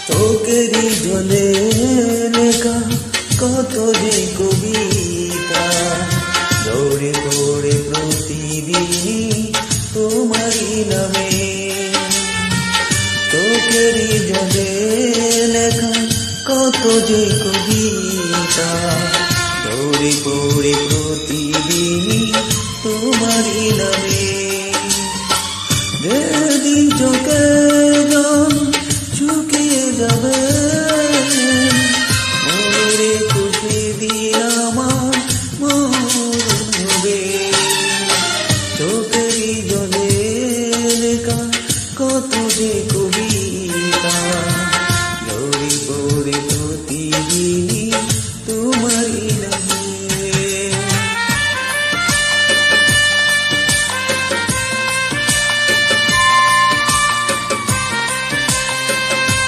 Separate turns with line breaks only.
চোখেরই জলে লেখা কত যে কবিতা, ঝরে পড়ে প্রতিদিন তোমারই নামে। চোখেরই জলে লেখা কত যে কবিতা, ঝরে পড়ে প্রতিদিন তোমারই নামে। যেদিন চোখে জল শুকিয়ে যাবে,